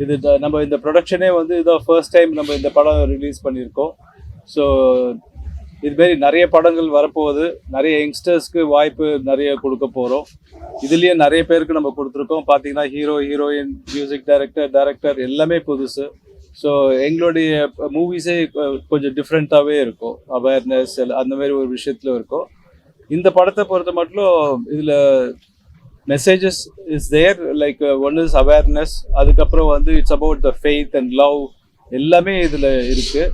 இது நம்ம இந்த ப்ரொடக்ஷனே வந்து இதான் ஃபர்ஸ்ட் டைம் நம்ம இந்த படம் ரிலீஸ் பண்ணியிருக்கோம். ஸோ இதுமாரி நிறைய படங்கள் வரப்போகுது. நிறைய யங்ஸ்டர்ஸ்க்கு வாய்ப்பு நிறைய கொடுக்க போகிறோம். இதுலேயே நிறைய பேருக்கு நம்ம கொடுத்துருக்கோம். பார்த்தீங்கன்னா ஹீரோ, ஹீரோயின், மியூசிக் டைரக்டர் எல்லாமே புதுசு. ஸோ எங்களுடைய மூவிஸே கொஞ்சம் டிஃப்ரெண்ட்டாகவே இருக்கும். அவேர்னஸ் அந்த மாதிரி ஒரு விஷயத்தில் இருக்கும். இந்த படத்தை பொறுத்த மட்டும் இதில் messages is there. Like one is awareness, அதுக்கப்புறம் வந்து it's about the faith and love, எல்லாமே இதில் இருக்குது.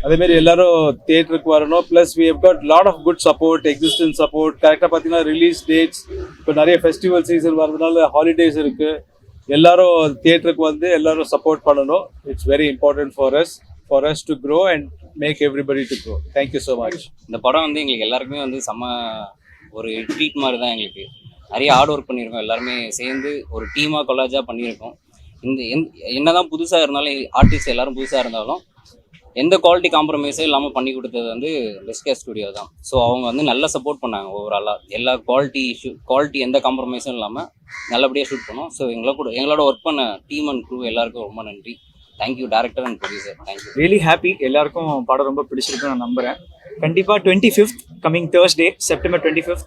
அதேமாரி எல்லாரும் தியேட்டருக்கு வரணும். Plus we have got lot of good support, existence support. கரெக்டாக பார்த்தீங்கன்னா ரிலீஸ் டேட்ஸ், இப்போ நிறைய ஃபெஸ்டிவல் சீசன் வரதுனால ஹாலிடேஸ் இருக்குது. எல்லாரும் தியேட்டருக்கு வந்து எல்லாரும் சப்போர்ட் பண்ணணும். It's very important for us to grow and make everybody to grow. Thank you so much. இந்த படம் வந்து எங்களுக்கு எல்லாருக்குமே வந்து செம்ம ஒரு ட்ரீட் மாதிரி தான். எங்களுக்கு நிறைய ஹார்ட் ஒர்க் பண்ணியிருக்கோம். எல்லாருமே சேர்ந்து ஒரு டீமாக கொலாஜாக பண்ணியிருக்கோம். இந்த என்னதான் புதுசாக இருந்தாலும், ஆர்டிஸ்ட் எல்லாரும் புதுசாக இருந்தாலும் எந்த குவாலிட்டி காம்ப்ரமைஸும் இல்லாமல் பண்ணி கொடுத்தது வந்து பெஸ்ட் கேஸ் ஸ்டுடியோ தான். ஸோ அவங்க வந்து நல்லா சப்போர்ட் பண்ணாங்க. ஓவராலாக எல்லா குவாலிட்டி எந்த காம்ப்ரமைஸும் இல்லாமல் நல்லபடியாக ஷூட் பண்ணோம். ஸோ எங்களோட ஒர்க் பண்ண டீம் அண்ட் க்ரூ எல்லாருக்கும் ரொம்ப நன்றி. Thank you director and producer. Thank you. Really happy. எல்லாருக்கும் படம் ரொம்ப பிடிச்சிருக்குன்னு நான் நம்புகிறேன். கண்டிப்பாக 25th coming Thursday September 25th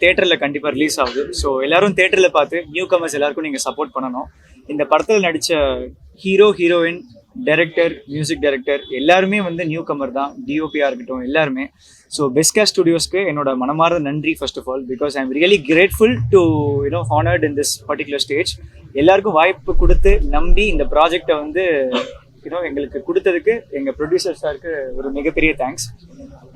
தேட்டரில் கண்டிப்பாக ரிலீஸ் ஆகுது. ஸோ எல்லாரும் தேட்டரில் பார்த்து நியூ கமர்ஸ் எல்லாருக்கும் நீங்கள் சப்போர்ட் பண்ணணும். இந்த படத்தில் நடித்த hero, heroine, director, music director எல்லாருமே வந்து நியூ கமர் தான். டிஓபியாக இருக்கட்டும் எல்லாருமே. ஸோ பெஸ்ட் கேஸ் ஸ்டுடியோஸ்க்கு என்னோட மனமார்ந்த நன்றி first of all, because I am really grateful to honoured in this particular stage. எல்லாருக்கும் வாய்ப்பு கொடுத்து நம்பி இந்த ப்ராஜெக்டை வந்து எங்களுக்கு கொடுத்ததுக்கு எங்கள் ப்ரொடியூசர் சாருக்கு ஒரு மிகப்பெரிய தேங்க்ஸ்.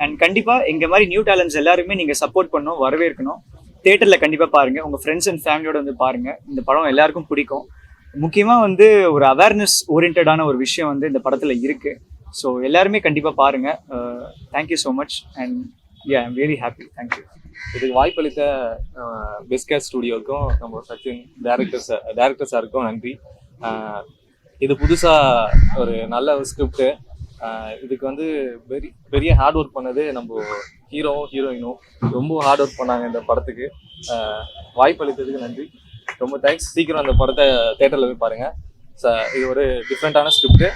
அண்ட் கண்டிப்பாக எங்கள் மாதிரி நியூ டேலண்ட்ஸ் எல்லாருமே நீங்கள் சப்போர்ட் பண்ணணும், வரவேற்கணும். தேட்டரில் கண்டிப்பாக பாருங்கள், உங்கள் ஃப்ரெண்ட்ஸ் அண்ட் ஃபேமிலியோட வந்து பாருங்கள். இந்த படம் எல்லாருக்கும் பிடிக்கும். முக்கியமாக வந்து ஒரு அவேர்னஸ் ஓரியன்டான ஒரு விஷயம் வந்து இந்த படத்தில் இருக்குது. ஸோ எல்லாருமே கண்டிப்பாக பாருங்கள். Thank you so much and I'm really happy. Thank you. இதுக்கு வாய்ப்பளித்த பெஸ்ட் கேஸ் ஸ்டுடியோவுக்கும் நம்ம சச்சின் டேரக்டர் சாருக்கும் நன்றி. இது புதுசாக ஒரு நல்ல ஒரு ஸ்கிரிப்டு. இதுக்கு வந்து பெரிய ஹார்ட் ஒர்க் பண்ணது நம்ம ஹீரோவும் ஹீரோயினும் ரொம்ப ஹார்ட் ஒர்க் பண்ணாங்க இந்த படத்துக்கு. வாய்ப்பளித்ததுக்கு நன்றி, ரொம்ப தேங்க்ஸ். சீக்கிரம் அந்த படத்தை தேட்டரில் போய் பாருங்கள். இது ஒரு டிஃப்ரெண்ட்டான ஸ்கிரிப்டு.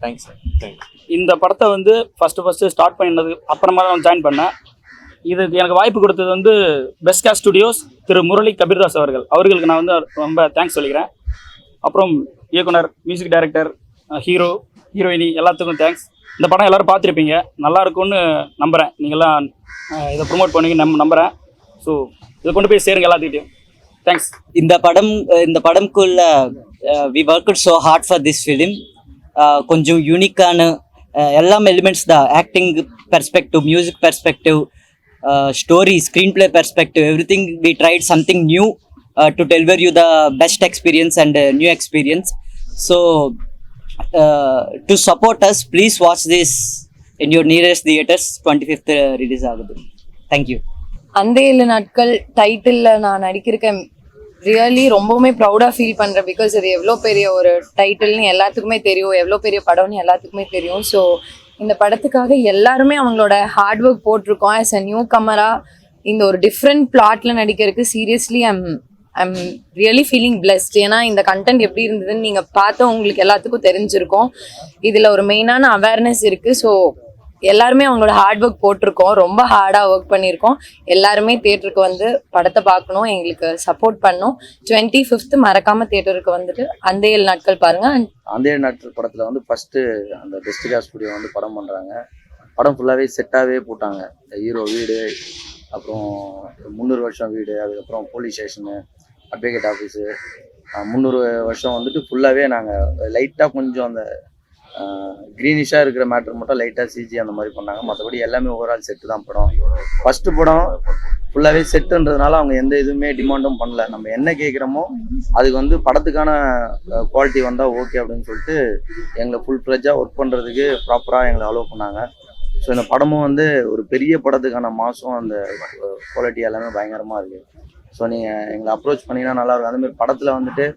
Thanks sir. தேங்க்ஸ். இந்த படத்தை வந்து ஃபஸ்ட்டு ஸ்டார்ட் பண்ணினது அப்புறமா தான் ஜாயின் பண்ணேன். இதுக்கு எனக்கு வாய்ப்பு கொடுத்தது வந்து பெஸ்ட் கேஸ் ஸ்டுடியோஸ் திரு முரளி கபீர்தாஸ் அவர்களுக்கு நான் வந்து ரொம்ப தேங்க்ஸ் சொல்லிக்கிறேன். அப்புறம் இயக்குனர், மியூசிக் டைரக்டர், ஹீரோ, ஹீரோயினி எல்லாத்துக்கும் தேங்க்ஸ். இந்த படம் எல்லோரும் பார்த்துருப்பீங்க, நல்லா இருக்கும்னு நம்புகிறேன். நீங்கள்லாம் இதை ப்ரொமோட் பண்ணுவீங்க நம்புகிறேன். ஸோ இதை கொண்டு போய் சேருங்க எல்லாத்துக்கிட்டையும். தேங்க்ஸ். இந்த படம்குள்ள we worked so hard for this film. கொஞ்சம் யூனிக்கான எல்லாம் எலிமெண்ட்ஸ் தான். Acting perspective, music perspective, story, screenplay perspective, everything we tried something new to deliver you the best experience and new experience. So to support us, please watch this in your nearest theaters. 25th release ஆகுது. Thank you. அந்த 7 நாட்கள் டைட்டிலில் நான் நடிக்கிறேன். Really ரொம்பவுமே ப்ரௌடாக feel பண்ணுறேன். Because இது எவ்வளோ பெரிய ஒரு டைட்டில்னு எல்லாத்துக்குமே தெரியும், எவ்வளோ பெரிய படம்னு எல்லாத்துக்குமே தெரியும். ஸோ இந்த படத்துக்காக எல்லாருமே அவங்களோட ஹார்ட் ஒர்க் போட்டிருக்கோம். ஆஸ் அ நியூ கமராக இந்த ஒரு டிஃப்ரெண்ட் பிளாட்டில் நடிக்கிறதுக்கு seriously I'm really feeling blessed. ஏன்னா இந்த கண்டென்ட் எப்படி இருந்ததுன்னு நீங்கள் பார்த்தா உங்களுக்கு எல்லாத்துக்கும் தெரிஞ்சிருக்கும். இதில் ஒரு மெயினான அவேர்னஸ் இருக்குது. ஸோ எல்லாருமே அவங்களோட ஹார்ட் ஒர்க் போட்டிருக்கோம், ரொம்ப ஹார்டாக ஒர்க் பண்ணியிருக்கோம். எல்லாருமே தேட்டருக்கு வந்து படத்தை பார்க்கணும், எங்களுக்கு சப்போர்ட் பண்ணணும். 25th மறக்காமல் தேட்டருக்கு வந்துட்டு அந்த 7 நாட்கள் பாருங்கள். அந்த 7 நாட்கள் படத்தில் வந்து ஃபஸ்ட்டு அந்த பெஸ்ட் கேஸ் ஸ்டுடியோ வந்து படம் பண்ணுறாங்க. படம் ஃபுல்லாகவே செட்டாகவே போட்டாங்க. ஹீரோ வீடு, அப்புறம் 300 வருஷம் வீடு, அதுக்கப்புறம் போலீஸ் ஸ்டேஷனு, அட்வொகேட் ஆஃபீஸு, 300 வருஷம் வந்துட்டு ஃபுல்லாகவே நாங்கள் லைட்டாக கொஞ்சம் அந்த க்ரீனிஷாக இருக்கிற மேட்டர் மட்டும் லைட்டாக சிஜி அந்த மாதிரி பண்ணாங்க. மற்றபடி எல்லாமே ஓவரால் செட்டு தான் படம். ஃபஸ்ட்டு படம் ஃபுல்லாகவே செட்டுன்றதுனால அவங்க எந்த இதுவுமே டிமாண்டும் பண்ணல. நம்ம என்ன கேட்குறோமோ அதுக்கு வந்து படத்துக்கான குவாலிட்டி வந்தால் ஓகே அப்படின்னு சொல்லிட்டு எங்களை ஃபுல் ஃப்ளெஜ்ஜாக ஒர்க் பண்ணுறதுக்கு ப்ராப்பராக எங்களை அலோவ் பண்ணாங்க. ஸோ இந்த படமும் வந்து ஒரு பெரிய படத்துக்கான மாதம் அந்த குவாலிட்டி எல்லாமே பயங்கரமாக இருக்குது. ஸோ நீங்கள் எங்களை அப்ரோச் பண்ணிங்கன்னா நல்லாயிருக்கும். அதுமாதிரி படத்தில் வந்துட்டு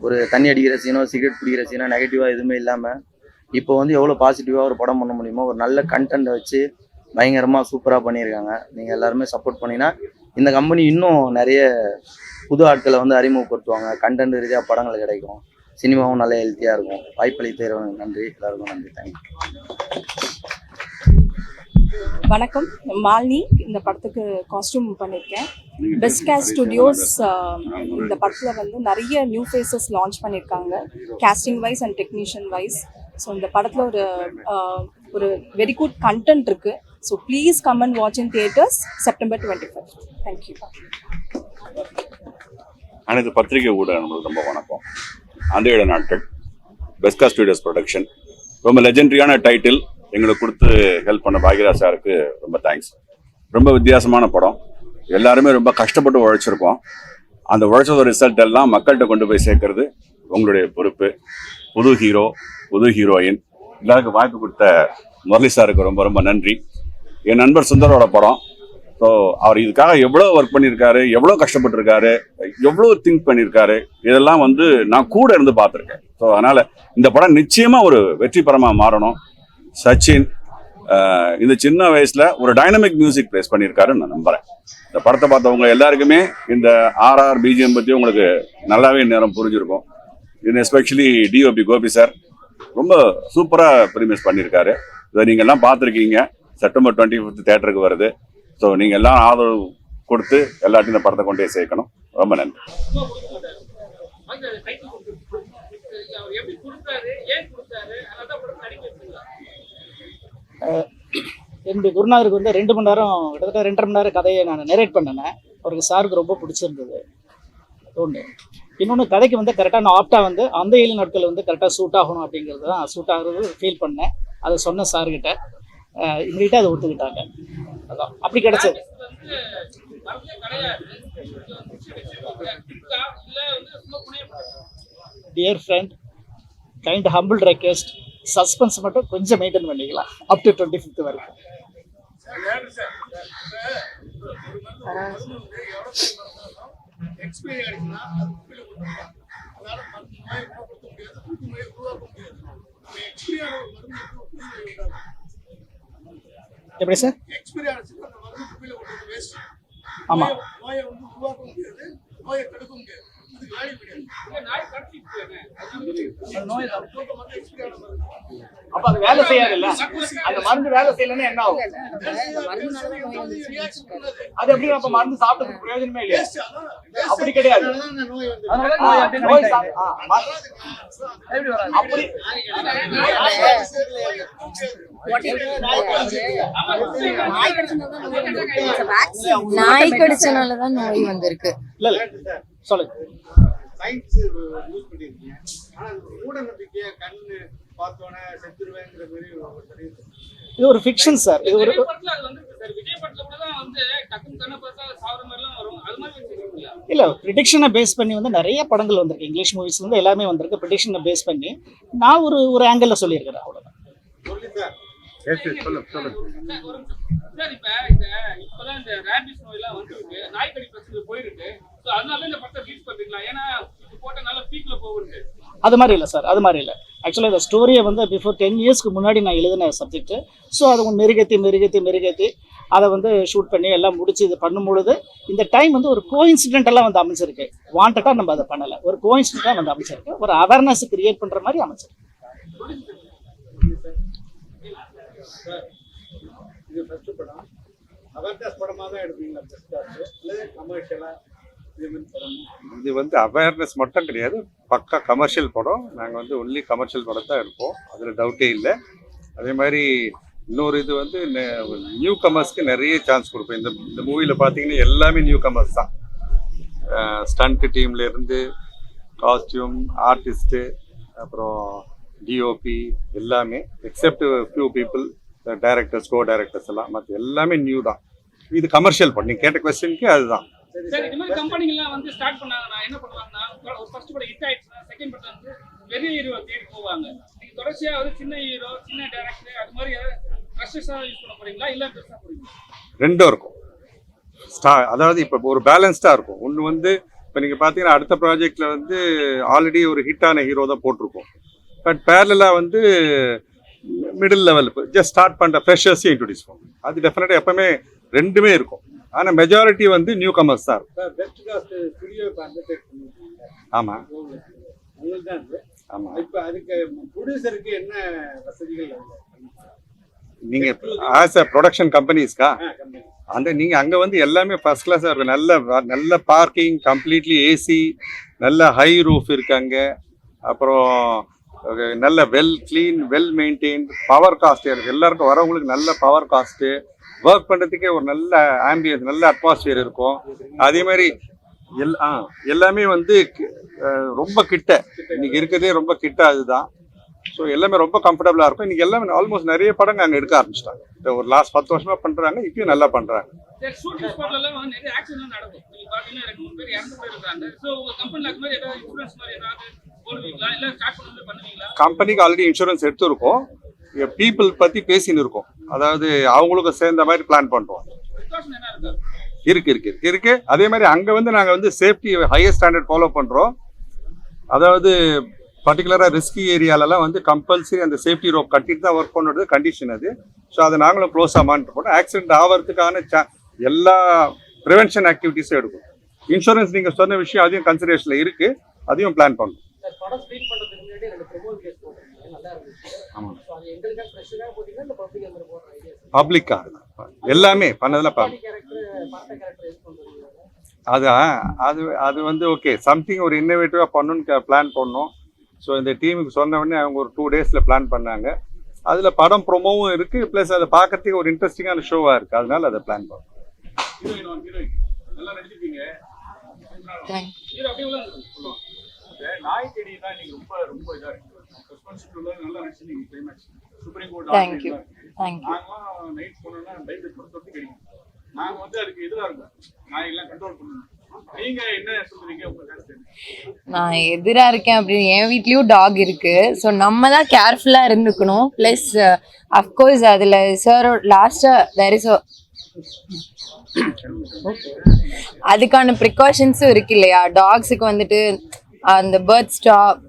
ஒரு தண்ணி அடிக்கிற சீனோ, சிகரெட் பிடிக்கிற சீனோ, நெகட்டிவாக எதுவுமே இல்லாமல் இப்போ வந்து எவ்வளோ பாசிட்டிவாக ஒரு படம் பண்ண முடியுமோ ஒரு நல்ல கண்டென்ட்டை வச்சு பயங்கரமாக சூப்பராக பண்ணியிருக்காங்க. நீங்கள் எல்லாருமே சப்போர்ட் பண்ணிங்கன்னா இந்த கம்பெனி இன்னும் நிறைய புது ஆட்களை வந்து அறிமுகப்படுத்துவாங்க. கண்டென்ட் ரீதியாக படங்கள் கிடைக்கும். சினிமாவும் நல்ல ஹெல்த்தியாக இருக்கும். வாய்ப்பளித்த இறைவனுக்கு நன்றி, எல்லாருக்கும் நன்றி. தேங்க்யூ. வணக்கம், மாலினி. இந்த படத்துக்கு காஸ்டியூம் பண்ணியிருக்கேன். பெஸ்ட் கேஸ்ட் ஸ்டுடியோஸ் இந்த படத்தில் வந்து நிறைய நியூ ஃபேஸஸ் லான்ச் பண்ணியிருக்காங்க, casting wise and technician wise. So இந்த படத்தில் ஒரு வெரி குட் கண்டென்ட் இருக்குது. So please come and watch in theatres September 25. Thank you. அனைத்து பத்திரிகை ஊடக நண்பர்களுக்கு ரொம்ப வணக்கம். அந்த 7 நாட்கள் பெஸ்கா ஸ்டுடியோஸ் ப்ரொடக்ஷன் ரொம்ப லெஜெண்டரியான டைட்டில் எங்களுக்கு கொடுத்து ஹெல்ப் பண்ண பாக்யராஜ் சாருக்கு ரொம்ப தேங்க்ஸ். ரொம்ப வித்தியாசமான படம், எல்லாருமே ரொம்ப கஷ்டப்பட்டு உழைச்சிருக்கோம். அந்த உழைச்சதோட ரிசல்ட் எல்லாம் மக்கள்கிட்ட கொண்டு போய் சேர்க்கறது உங்களுடைய பொறுப்பு. புது ஹீரோ, புது ஹீரோயின் எல்லாருக்கும் வாய்ப்பு கொடுத்த முரளி சாருக்கு ரொம்ப ரொம்ப நன்றி. என் நண்பர் சுந்தரோட படம். ஸோ அவர் இதுக்காக எவ்வளோ ஒர்க் பண்ணியிருக்காரு, எவ்வளோ கஷ்டப்பட்டிருக்காரு, எவ்வளோ திங்க் பண்ணியிருக்காரு, இதெல்லாம் வந்து நான் கூட இருந்து பார்த்துருக்கேன். ஸோ அதனால் இந்த படம் நிச்சயமாக ஒரு வெற்றி படமாக மாறணும். சச்சின் இந்த சின்ன வயசில் ஒரு டைனமிக் மியூசிக் ப்ளேஸ் பண்ணியிருக்காருன்னு நான் நம்புகிறேன். இந்த படத்தை பார்த்தவங்க எல்லாருக்குமே இந்த ஆர்ஆர் பிஜிஎம் பற்றி உங்களுக்கு நல்லாவே நேரம் புரிஞ்சிருக்கும். இது எஸ்பெஷலி டிஓபி கோபி சார் ரொம்ப சூப்பராக ப்ரீமியஸ் பண்ணியிருக்காரு. இதை நீங்கள் எல்லாம் பார்த்துருக்கீங்க. September 25 தேட்டருக்கு வருது. ஸோ நீங்கள் எல்லாம் ஆதரவு கொடுத்து எல்லாத்தையும் இந்த படத்தை கொண்டே சேர்க்கணும். ரொம்ப நன்றி. என்னுடைய குருநாதருக்கு வந்து 2 மணி நேரம், கிட்டத்தட்ட 2.5 மணி நேரம் கதையை நான் நரேட் பண்ணினேன். அவருக்கு சாருக்கு ரொம்ப பிடிச்சிருந்தது ஒன்று. இன்னொன்று, கதைக்கு வந்து கரெக்டாக நான் ஆப்டாக வந்து அந்த 7 நாட்கள் வந்து கரெக்டாக சூட் ஆகணும் அப்படிங்கிறது தான் சூட் ஆகுறது ஃபீல் பண்ணேன். அதை சொன்ன சார்கிட்ட எங்ககிட்ட அதை ஒத்துக்கிட்டாங்க. அதான் அப்படி கிடைச்சது. Dear friend, kind humble request, suspense மட்டும் கொஞ்சம் மெயின்டைன் பண்ணிக்கலாம் அப் டு 25th வரைக்கும். எப்படி சார்? ஆமா, அப்ப அது வேலை செய்யாது இல்ல, அந்த மருந்து வேலை செய்யலன்னா என்ன ஆகும்? அது எப்படி அப்ப மருந்து சாப்பிட்டதுக்கு பிரயோஜனமே இல்லையா? அப்படி கிடையாது. அப்படி நாய் கடிச்சனாலதான் நோய் வந்திருக்கு. இல்ல இல்ல சொல்லுங்க. இது ஒரு ஃபிக்ஷன் சார். இது ஒரு இல்ல, ப்ரிடிக்ஷனை பேஸ் பண்ணி வந்து நிறைய படங்கள் வந்திருக்கு. இங்கிலீஷ் மூவிஸ்ல இருந்து எல்லாமே வந்திருக்கு. ப்ரிடிக்ஷனை பேஸ் பண்ணி நான் ஒரு ஆங்கிள் சொல்லியிருக்கிறேன், அவ்வளவுதான். அது மாதிரி இல்லை சார், அது மாதிரி இல்லை. ஆக்சுவலாக இந்த ஸ்டோரியை வந்து பிஃபோர் 10 இயர்ஸ்க்கு முன்னாடி நான் எழுதின சப்ஜெக்ட். ஸோ அதை மெருகேற்றி அதை வந்து ஷூட் பண்ணி எல்லாம் முடிச்சு இது பண்ணும்பொழுது இந்த டைம் வந்து ஒரு கோஇன்சிடென்டெல்லாம் வந்து அமைச்சிருக்கு. வாண்டடாக நம்ம அதை பண்ணலை, ஒரு கோஇன்சிடென்ட்டாக வந்து அமைச்சிருக்கு. ஒரு அவேர்னஸ் கிரியேட் பண்ணுற மாதிரி அமைச்சிருக்கு. இது வந்து அவேர்னஸ் மட்டும் கிடையாது, பக்கா கமர்ஷியல் படம். நாங்கள் வந்து ஒன்லி கமர்ஷியல் படம் தான் இருப்போம், அதில் டவுட்டே இல்லை. அதே மாதிரி இன்னொரு இது வந்து நியூ கமர்ஸ்க்கு நிறைய சான்ஸ் கொடுப்போம். இந்த மூவியில் பார்த்தீங்கன்னா எல்லாமே நியூ கமர்ஸ் தான். ஸ்டண்ட் டீம்லேருந்து காஸ்டியூம் ஆர்டிஸ்ட்டு, அப்புறம் டிஓபி எல்லாமே, எக்ஸப்ட் ஃபியூ பீப்புள், டைரக்டர்ஸ், கோ டைரக்டர்ஸ் எல்லாம், மற்ற எல்லாமே நியூ தான். இது கமர்ஷியல் படம். நீங்கள் கேட்ட கொஸ்டினுக்கு அதுதான். சரி, இந்த மாதிரி கம்பெனிலாம் வந்து ஸ்டார்ட் பண்ணாங்கன்னா என்ன பண்ணுவாங்கன்னா, ஒரு ஃபர்ஸ்ட் படம் ஹிட் ஆயிடுச்சுன்னா செகண்ட் படம் வந்து பெரிய ஹீரோ தேடி போவாங்க. நீங்க தொடர்ச்சியா ஒரு சின்ன ஹீரோ, சின்ன டைரக்டர் அது மாதிரி ஃப்ரெஷர்ஸா யூஸ் பண்ண போறீங்களா இல்ல பெருசா போறீங்களா? ரெண்டும் இருக்கும். அதாவது இப்போ ஒரு பேலன்ஸ்டாக இருக்கும். ஒன்று வந்து இப்போ நீங்கள் பார்த்தீங்கன்னா அடுத்த ப்ராஜெக்டில் வந்து ஆல்ரெடி ஒரு ஹிட்டான ஹீரோ தான் போட்டிருக்கோம். பட் பேரலாக வந்து மிடில் லெவல் ஜஸ்ட் ஸ்டார்ட் பண்ணுற ஃப்ரெஷர்ஸையும் இன்ட்ரடியூஸ் பண்ணும். அது டெஃபினட்டாக எப்பவுமே ரெண்டுமே இருக்கும். ஆனால் மெஜாரிட்டி வந்து நியூ கமர்ஸ் தான் இருக்கும். ஆமாம், உங்களுக்கு தான் இருக்கு. ஆமா. இப்போ அதுக்கு ப்ரொடியூசருக்கு என்ன வசதிகள் நீங்க ஆஸ் அ ப்ரொடக்ஷன் கம்பெனிஸ்க்கா அந்த நீங்க அங்க வந்து எல்லாமே ஃபர்ஸ்ட் கிளாஸா இருக்கும். நல்ல பார்க்கிங், கம்ப்ளீட்லி ஏசி, நல்ல ஹை ரூஃப் இருக்கு அங்க. அப்புறம் நல்ல well clean, well maintain, power cost இருக்கு. எல்லாருக்கும் வரவங்களுக்கு நல்ல பவர் காஸ்ட்டு, ஒர்க் பண்ணுறதுக்கே ஒரு நல்ல ஆம்பியன்ஸ், நல்ல அட்மாஸ்பியர் இருக்கும். அதே மாதிரி எல்லாமே வந்து ரொம்ப கிட்ட, இன்னைக்கு இருக்கிறதே ரொம்ப கிட்ட அதுதான். ஸோ எல்லாமே ரொம்ப கம்ஃபர்டபுளாக இருக்கும். இன்னைக்கு எல்லாமே ஆல்மோஸ்ட் நிறைய படங்க அங்கே எடுக்க ஆரம்பிச்சிட்டாங்க. ஒரு லாஸ்ட் 10 வருஷமா பண்ணுறாங்க, இப்பயும் நல்லா பண்ணுறாங்க. ஷூட்டிங் ஸ்பாட்லலாம் வந்து நிறைய ஆக்ஷன்லாம் நடக்கும். நீங்க பார்த்தீங்கன்னா 2-3 பேர் இறந்து போயிருக்காங்க. ஸோ உங்க கம்பெனியில் அது மாதிரி ஏதாவது இன்சூரன்ஸ் மாதிரி ஏதாவது போடுவீங்களா, இல்லை ஸ்டார்ட் பண்ணி பண்ணுவீங்களா? கம்பெனிக்கு ஆல்ரெடி இன்சூரன்ஸ் எடுத்துருக்கோம். பீப்புள் பற்றி பேசின்னு இருக்கோம். அதாவது அவங்களுக்கு சேர்ந்த மாதிரி பிளான் பண்ணுறோம். இருக்கு. அதே மாதிரி அங்கே வந்து நாங்கள் வந்து சேஃப்டி ஹையர் ஸ்டாண்டர்ட் ஃபாலோ பண்ணுறோம். அதாவது பர்டிகுலராக ரிஸ்கி ஏரியாலலாம் வந்து கம்பல்சரி அந்த சேஃப்டி ரோப் கட்டிட்டு தான் ஒர்க் பண்ணுறது கண்டிஷன் அது. ஸோ அதை நாங்களும் க்ளோஸாக மானிட்டர் பண்ணோம். ஆக்சிடென்ட் ஆகிறதுக்கான எல்லா ப்ரிவென்ஷன் ஆக்டிவிட்டீஸும் எடுக்கும். இன்சூரன்ஸ் நீங்கள் சொன்ன விஷயம் அதையும் கன்சிடரேஷனில் இருக்குது, அதையும் பிளான் பண்ணணும். பப்ளிக்காக எல்லாமே பண்ணதில் அது வந்து ஓகே, சம்திங் ஒரு இன்னோவேட்டிவாக பண்ணணும்னு பிளான் பண்ணோம். ஸோ இந்த டீமுக்கு சொன்ன உடனே அவங்க ஒரு 2 days பிளான் பண்ணாங்க. அதில் படம் ப்ரொமோவும் இருக்குது, ப்ளஸ் அதை பார்க்கறதுக்கு ஒரு இன்ட்ரெஸ்டிங்கான ஷோவாக இருக்குது. அதனால அதை பிளான் பண்ணோம். தேங்க்யூ. நாங்க வந்து அதுக்கு எதிராக இருக்கோம். நாயெல்லாம் கண்ட்ரோல் பண்ணணும். நீங்க என்ன சொல்றீங்க? நான் எதிராக இருக்கேன் அப்படின்னு என் வீட்லேயும் டாக் இருக்கு. ஸோ நம்ம தான் கேர்ஃபுல்லாக இருந்துக்கணும். ப்ளஸ் அஃப்கோர்ஸ் அதில் சார் லாஸ்ட்டாக தேர் இஸ் அதுக்கான ப்ரிகாஷன்ஸும் இருக்கு இல்லையா? டாக்ஸுக்கு வந்துட்டு அந்த பேர்த் ஸ்டாப்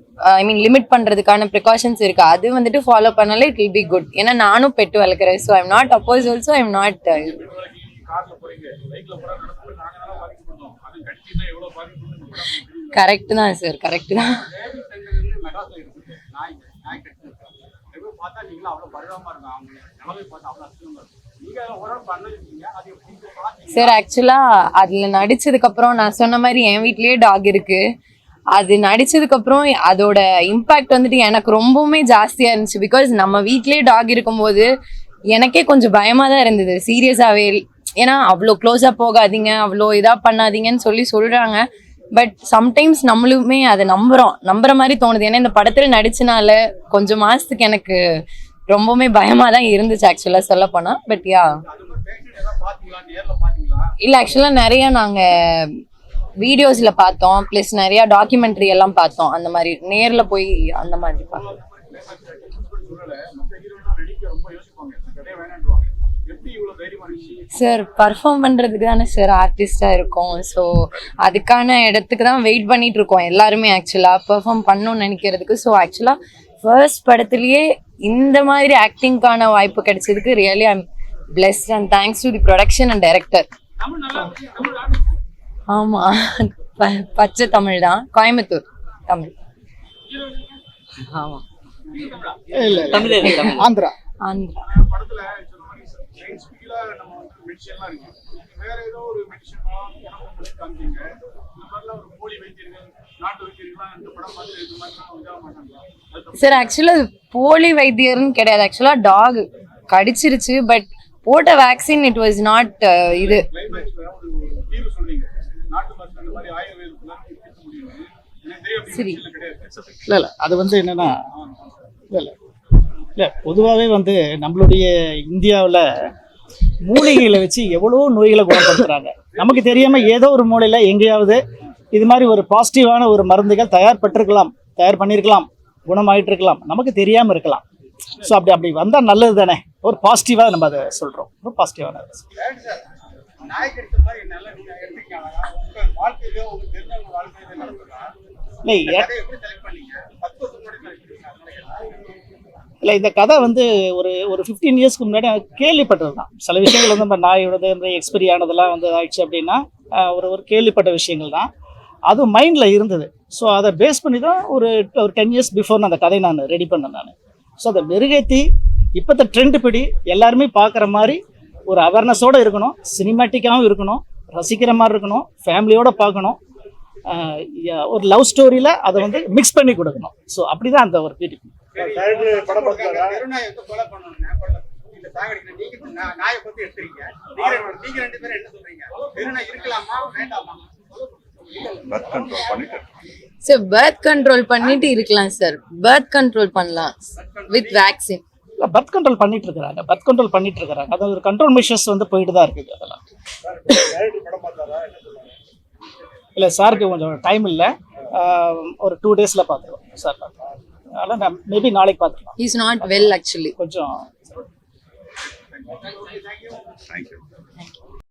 லிமிட் பண்ணுறதுக்கான ப்ரிகாஷன்ஸ் இருக்குது. அது வந்துட்டு ஃபாலோ பண்ணாலே இட் வில் பி குட். ஏன்னா நானும் பெட்டு வளர்க்குறேன். So I'm not oppose also I'm not. Correct தான் சார், கரெக்ட் தான். சார் ஆக்சுவலாக அதில் நடிச்சதுக்கப்புறம் நான் சொன்ன மாதிரி என் வீட்லேயே டாக் இருக்கு. அது நடிச்சதுக்கப்புறம் அதோட இம்பேக்ட் வந்துட்டு எனக்கு ரொம்பவுமே ஜாஸ்தியாக இருந்துச்சு. பிகாஸ் நம்ம வீட்லேயே டாக் இருக்கும்போது எனக்கே கொஞ்சம் பயமாக தான் இருந்தது சீரியஸாகவே. ஏன்னா அவ்வளோ க்ளோஸாக போகாதீங்க, அவ்வளோ இதாக பண்ணாதீங்கன்னு சொல்கிறாங்க. பட் சம்டைம்ஸ் நம்மளுமே அதை நம்புற மாதிரி தோணுது. ஏன்னா இந்த படத்தில் நடிச்சனால கொஞ்சம் மாதத்துக்கு எனக்கு ரொம்பவுமே பயமாக தான் இருந்துச்சு ஆக்சுவலாக சொல்ல போனால். பட் யா இல்லை, ஆக்சுவலாக நிறையா நாங்கள் வீடியோஸில் பார்த்தோம், ப்ளஸ் நிறையா டாக்குமெண்ட்ரி எல்லாம் பார்த்தோம். அந்த மாதிரி நேரில் போய் அந்த மாதிரி பார்த்தோம். சார் பர்ஃபார்ம் பண்ணுறதுக்கு தானே சார் ஆர்டிஸ்டாக இருக்கோம். ஸோ அதுக்கான இடத்துக்கு தான் வெயிட் பண்ணிட்டு இருக்கோம் எல்லாருமே ஆக்சுவலாக பெர்ஃபார்ம் பண்ணணும்னு நினைக்கிறதுக்கு. ஸோ ஆக்சுவலாக ஃபர்ஸ்ட் படத்துலேயே இந்த மாதிரி ஆக்டிங்கான வாய்ப்பு கிடைச்சதுக்கு really I'm blessed and thanks to the production and director. ஆமாம், பச்சை தமிழ் தான், கோயம்புத்தூர் தமிழ். ஆமாம், ஆந்திரா. சார் ஆக்சுவலாக போலி வைத்தியர்னு கிடையாது. ஆக்சுவலாக டாக் கடிச்சிருச்சு. பட் போட்ட வேக்சின் இட் வாஸ் நாட் இது. சரி, இல்லை அது வந்து என்னன்னா இல்லை பொதுவாகவே வந்து நம்மளுடைய இந்தியாவில் மூலிகைகளை வச்சு எவ்வளோ நோய்களை குணப்படுத்துகிறாங்க. நமக்கு தெரியாமல் ஏதோ ஒரு மூலையில் எங்கேயாவது இது மாதிரி ஒரு பாசிட்டிவான ஒரு மருந்துகள் தயார் பண்ணியிருக்கலாம், குணமாயிட்டு இருக்கலாம், நமக்கு தெரியாமல் இருக்கலாம். ஸோ அப்படி வந்தால் நல்லது தானே. ஒரு பாசிட்டிவாக நம்ம அதை சொல்கிறோம், ரொம்ப பாசிட்டிவான. இல்லை இந்த கதை வந்து ஒரு 15 இயர்ஸ்க்கு முன்னாடி கேள்விப்பட்டது தான். சில விஷயங்கள் வந்து நம்ம நாயோட எக்ஸ்பீரி ஆனதெல்லாம் வந்து ஆயிடுச்சு அப்படின்னா ஒரு கேள்விப்பட்ட விஷயங்கள் தான். அது மைண்டில் இருந்தது. ஸோ அதை பேஸ் பண்ணி தான் ஒரு 10 இயர்ஸ் பிஃபோர் நான் அந்த கதையை நான் ரெடி பண்ணேன் நான். ஸோ அதை மெருகேற்றி இப்போத்த ட்ரெண்ட் படி எல்லாருமே பார்க்குற மாதிரி ஒரு அவேர்னஸோடு இருக்கணும், சினிமேட்டிக்காகவும் இருக்கணும், ரசிக்கிற மாதிரி இருக்கணும், ஃபேமிலியோடு பார்க்கணும், ஒரு லவ் ஸ்டோரியில் அதை வந்து மிக்ஸ் பண்ணி கொடுக்கணும். ஸோ அப்படி தான் அந்த ஒரு பிடிக்கும். சார் பர்த் கண்ட்ரோல் பண்ணிட்டு இருக்கலாம் சார். பர்த் கண்ட்ரோல் பண்ணலாம் வித் வேக்சின். இல்லை பர்த் கண்ட்ரோல் பண்ணிட்டு இருக்கிறாங்க. அது ஒரு கண்ட்ரோல் மெஷர்ஸ் வந்து போயிட்டு தான் இருக்குது. அதெல்லாம் இல்லை சாருக்கு கொஞ்சம் டைம் இல்லை, ஒரு 2 டேஸில் பார்த்துருவோம் சார். அதனால் நான் மேபி நாளைக்கு பார்த்துக்கலாம். Is not well actually. கொஞ்சம் தேங்க்யூ.